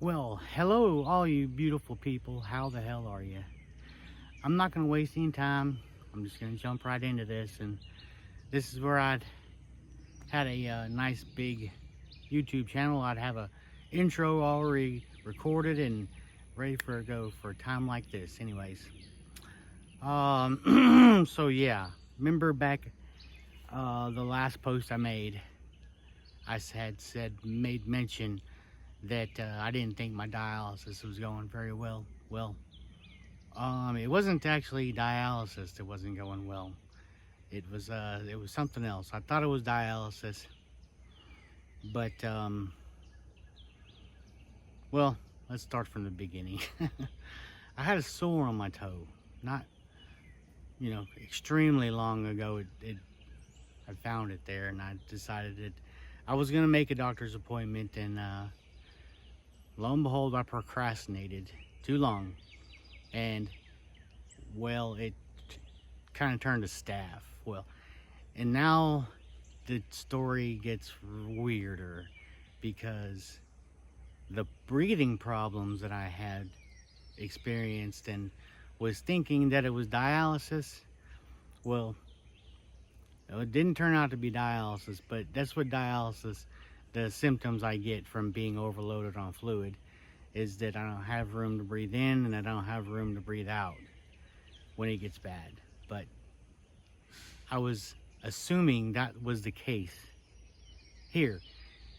Well, hello, all you beautiful people. How the hell are you? I'm not going to waste any time. I'm just going to jump right into this. And this is where I'd had a nice big YouTube channel. I'd have a intro already recorded and ready for a go for a time like this. Anyways, so yeah, remember back the last post I made, I made mention that I didn't think my dialysis was going very well. Well, it wasn't actually dialysis that wasn't going well. It was something else. I thought it was dialysis, but well, let's start from the beginning. I had a sore on my toe, not extremely long ago. I found it there, and I decided that I was gonna make a doctor's appointment, and lo and behold, I procrastinated too long, and well, it kind of turned to staph. Well, and now the story gets weirder because the breathing problems that I had experienced and was thinking that it was dialysis. Well, it didn't turn out to be dialysis, but that's what dialysis, the symptoms I get from being overloaded on fluid, is that I don't have room to breathe in and I don't have room to breathe out when it gets bad. But I was assuming that was the case here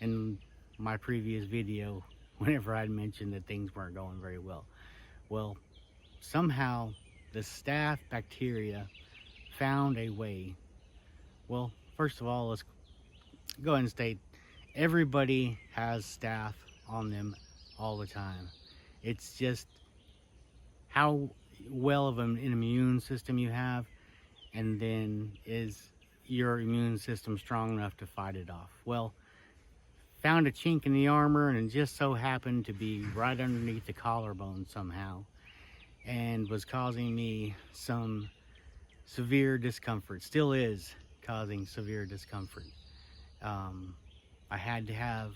in my previous video whenever I'd mentioned that things weren't going very well. Well, somehow the staph bacteria found a way. Well, first of all, let's go ahead and state everybody has staph on them all the time. It's just how well of an immune system you have, and then is your immune system strong enough to fight it off. Well, found a chink in the armor, and it just so happened to be right underneath the collarbone somehow, and was causing me some severe discomfort. Still is causing severe discomfort. I had to have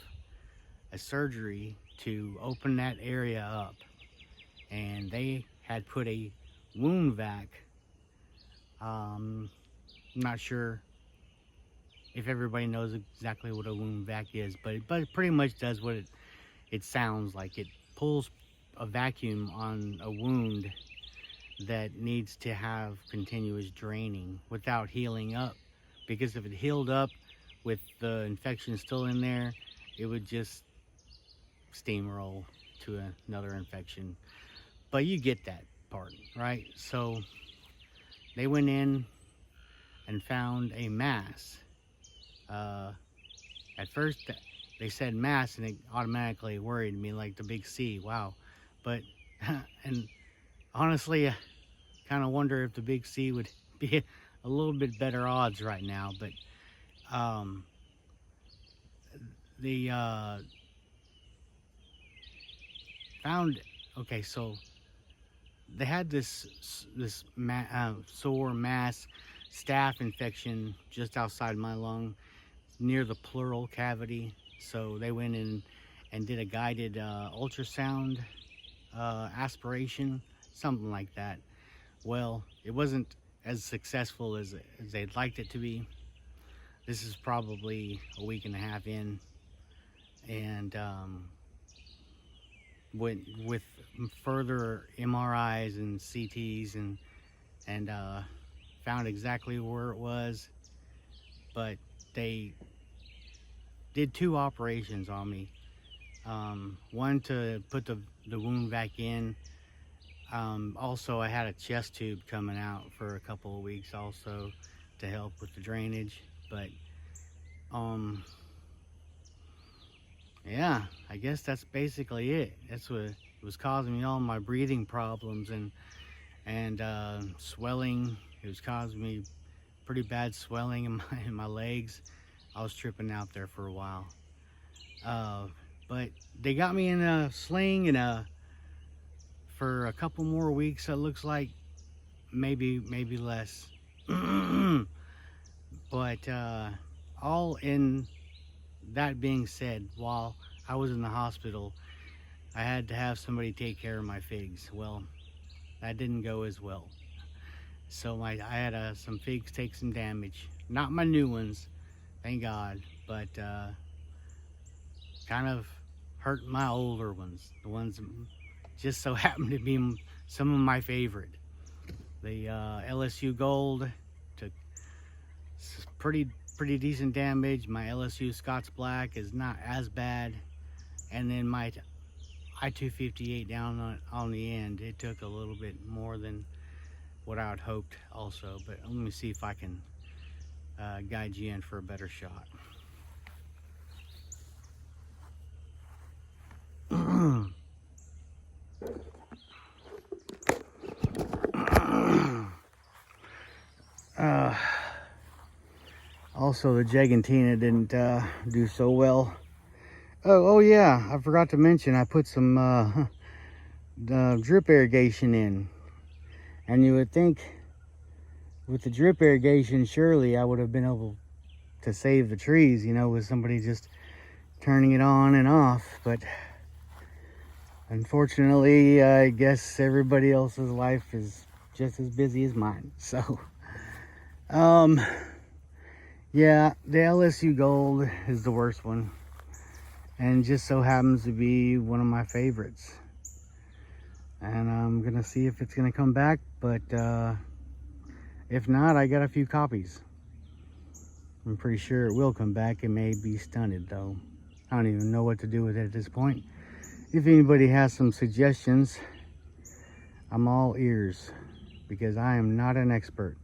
a surgery to open that area up, and they had put a wound vac. I'm not sure if everybody knows exactly what a wound vac is, but it pretty much does what it sounds like. It pulls a vacuum on a wound that needs to have continuous draining without healing up, because if it healed up with the infection still in there, it would just steamroll to another infection. But you get that part, right? So they went in and found a mass. At first they said mass, and it automatically worried me, like the big C. Wow. But and honestly, I kind of wonder if the big C would be a little bit better odds right now. But the found, okay, so they had this sore mass staph infection just outside my lung, near the pleural cavity. So they went in and did a guided ultrasound aspiration, something like that. Well, it wasn't as successful as they'd liked it to be. This is probably a week and a half in, and went with further MRIs and CTs, and found exactly where it was. But they did 2 operations on me. One to put the wound vac in. Also, I had a chest tube coming out for a couple of weeks also to help with the drainage. But yeah, I guess that's basically it. That's what was causing me all my breathing problems and swelling. It was causing me pretty bad swelling in my legs. I was tripping out there for a while. But they got me in a sling and for a couple more weeks. It looks like maybe less. But all in that being said, while I was in the hospital, I had to have somebody take care of my figs. Well, that didn't go as well. So I had some figs take some damage. Not my new ones, thank God, but kind of hurt my older ones. The ones that just so happened to be some of my favorite. The LSU Gold took pretty decent damage. My LSU Scots Black is not as bad, and then my I-258 down on the end, it took a little bit more than what I had hoped also. But let me see if I can guide you in for a better shot. Also, the Gigantina didn't do so well. Oh yeah, I forgot to mention I put some drip irrigation in. And you would think with the drip irrigation, surely I would have been able to save the trees, you know, with somebody just turning it on and off. But unfortunately, I guess everybody else's life is just as busy as mine. So, yeah, the LSU Gold is the worst one. And just so happens to be one of my favorites. And I'm gonna see if it's gonna come back, but if not, I got a few copies. I'm pretty sure it will come back. It may be stunted though. I don't even know what to do with it at this point. If anybody has some suggestions, I'm all ears, because I am not an expert.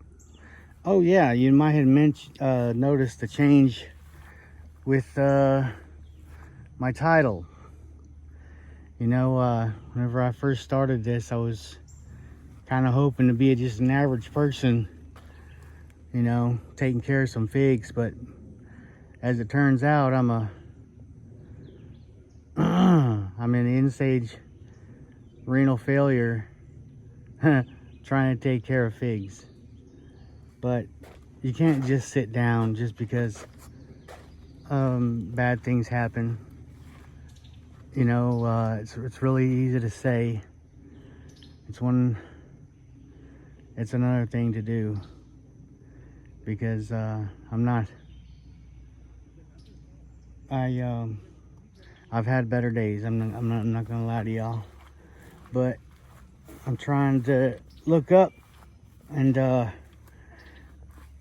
Oh yeah, you might have noticed the change with my title. You know, whenever I first started this, I was kind of hoping to be just an average person, you know, taking care of some figs. But as it turns out, I'm an end-stage renal failure trying to take care of figs. But you can't just sit down just because bad things happen. You know, it's really easy to say. It's another thing to do, because I've had better days. I'm not gonna lie to y'all, but I'm trying to look up and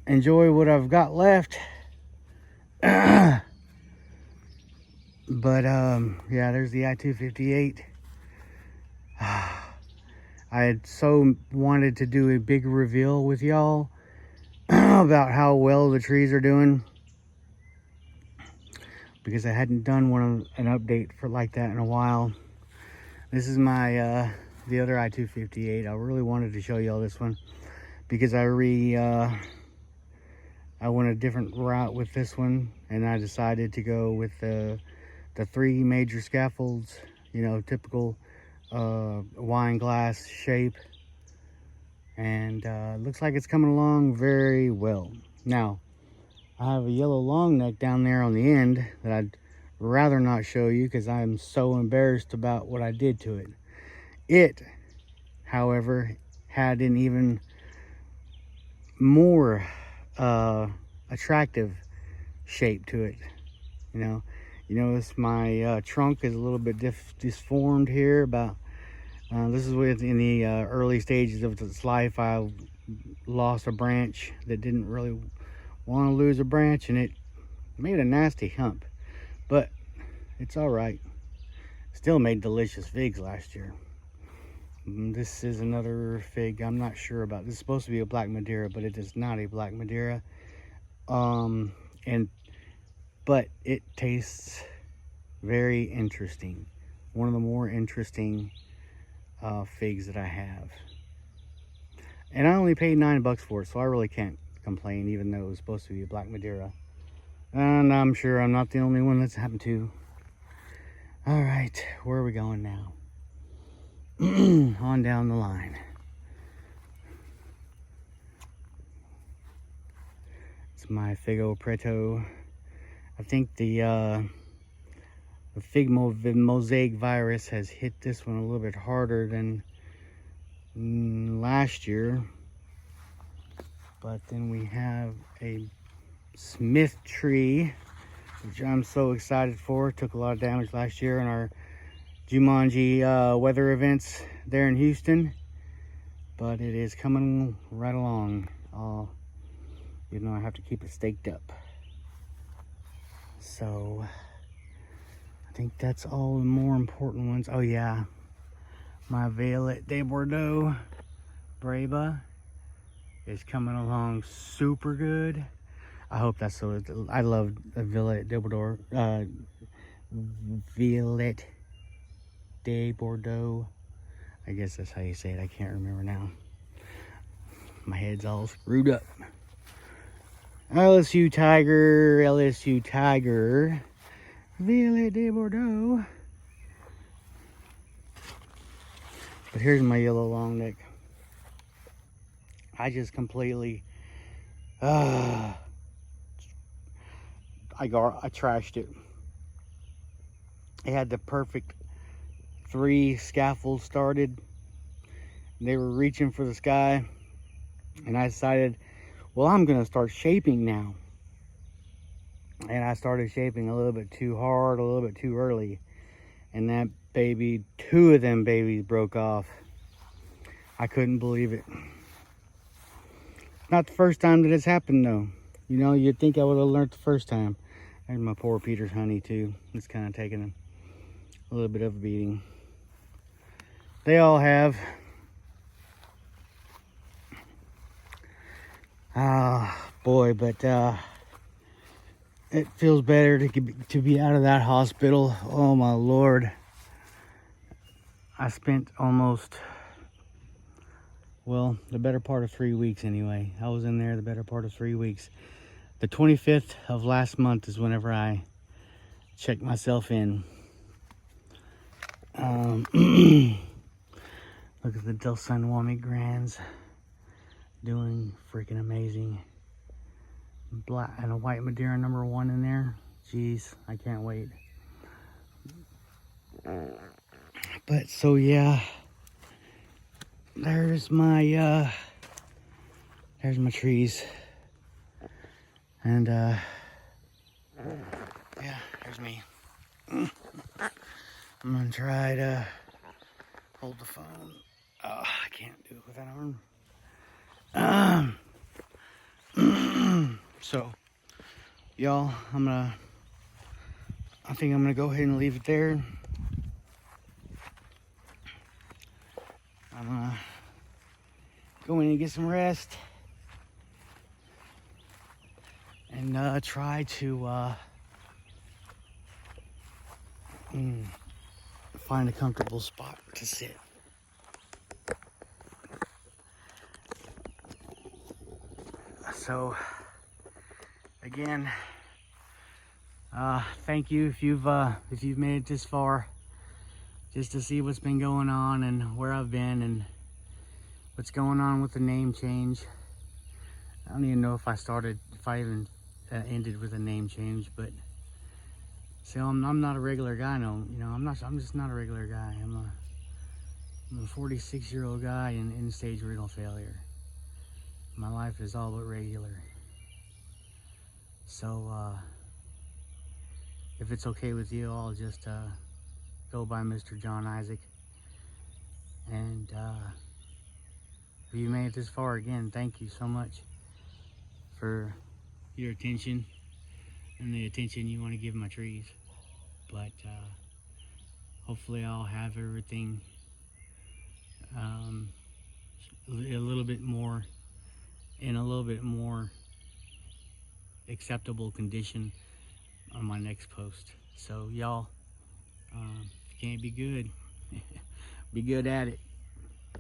enjoy what I've got left. But yeah, there's the I-258. I had so wanted to do a big reveal with y'all about how well the trees are doing, because I hadn't done an update for like that in a while. This is my the other I-258. I really wanted to show y'all this one because I went a different route with this one, and I decided to go with the 3 major scaffolds, you know, typical wine glass shape, and looks like it's coming along very well. Now I have a yellow long neck down there on the end that I'd rather not show you because I'm so embarrassed about what I did to it. It, however, had an even more attractive shape to it. You notice my trunk is a little bit disformed here. About this is in the early stages of its life. I lost a branch that didn't really want to lose a branch, and it made a nasty hump, but it's all right. Still made delicious figs last year. This is another fig I'm not sure about. This is supposed to be a black Madeira, but it is not a black Madeira. But it tastes very interesting. One of the more interesting figs that I have. And I only paid $9 for it, so I really can't complain, even though it was supposed to be a black Madeira. And I'm sure I'm not the only one that's happened to. All right, where are we going now? On down the line. It's my Figo Preto. I think the the mosaic virus has hit this one a little bit harder than last year. But then we have a Smith tree, which I'm so excited for. It took a lot of damage last year in our Jumanji weather events there in Houston. But it is coming right along. You know, I have to keep it staked up. So I think that's all the more important ones. Oh yeah, my Filet de Bordeaux Brava is coming along super good. I hope that's so. I love the Filet de Bordeaux. Filet de Bordeaux. I guess that's how you say it. I can't remember now. My head's all screwed up. LSU Tiger. Filet de Bordeaux. But here's my yellow long neck. I just completely I trashed it. It had the perfect 3 scaffolds started. They were reaching for the sky, and I decided, well, I'm gonna start shaping now. And I started shaping a little bit too hard, a little bit too early, and that baby, 2 of them babies broke off. I couldn't believe it. Not the first time that it's happened though. You know, you'd think I would have learned the first time. There's my poor Peter's honey too. It's kind of taking a little bit of a beating. They all have. Boy, but it feels better to be out of that hospital. Oh my Lord. I spent almost, well, the better part of 3 weeks anyway. I was in there the better part of 3 weeks. The 25th of last month is whenever I checked myself in. Look at the Del San Juan Grands doing freaking amazing. Black and a white Madeira #1 in there. Jeez, I can't wait. But so yeah, there's my trees, and yeah, there's me. I'm gonna try to hold the phone. Oh, I can't do it with that arm. So y'all, I think I'm gonna go ahead and leave it there. I'm gonna go in and get some rest and try to find a comfortable spot to sit. So again, thank you if you've made it this far, just to see what's been going on and where I've been and what's going on with the name change. I don't even know if I even ended with a name change, but so I'm not a regular guy. No, you know, I'm just not a regular guy. I'm a 46-year-old guy in end-stage renal failure. My life is all but regular. So if it's okay with you, I'll just go by Mr. John Isaac. And if you made it this far, again, thank you so much for your attention and the attention you want to give my trees. But hopefully I'll have everything a little bit more in a little bit more acceptable condition on my next post. So y'all, if you can't be good, be good at it.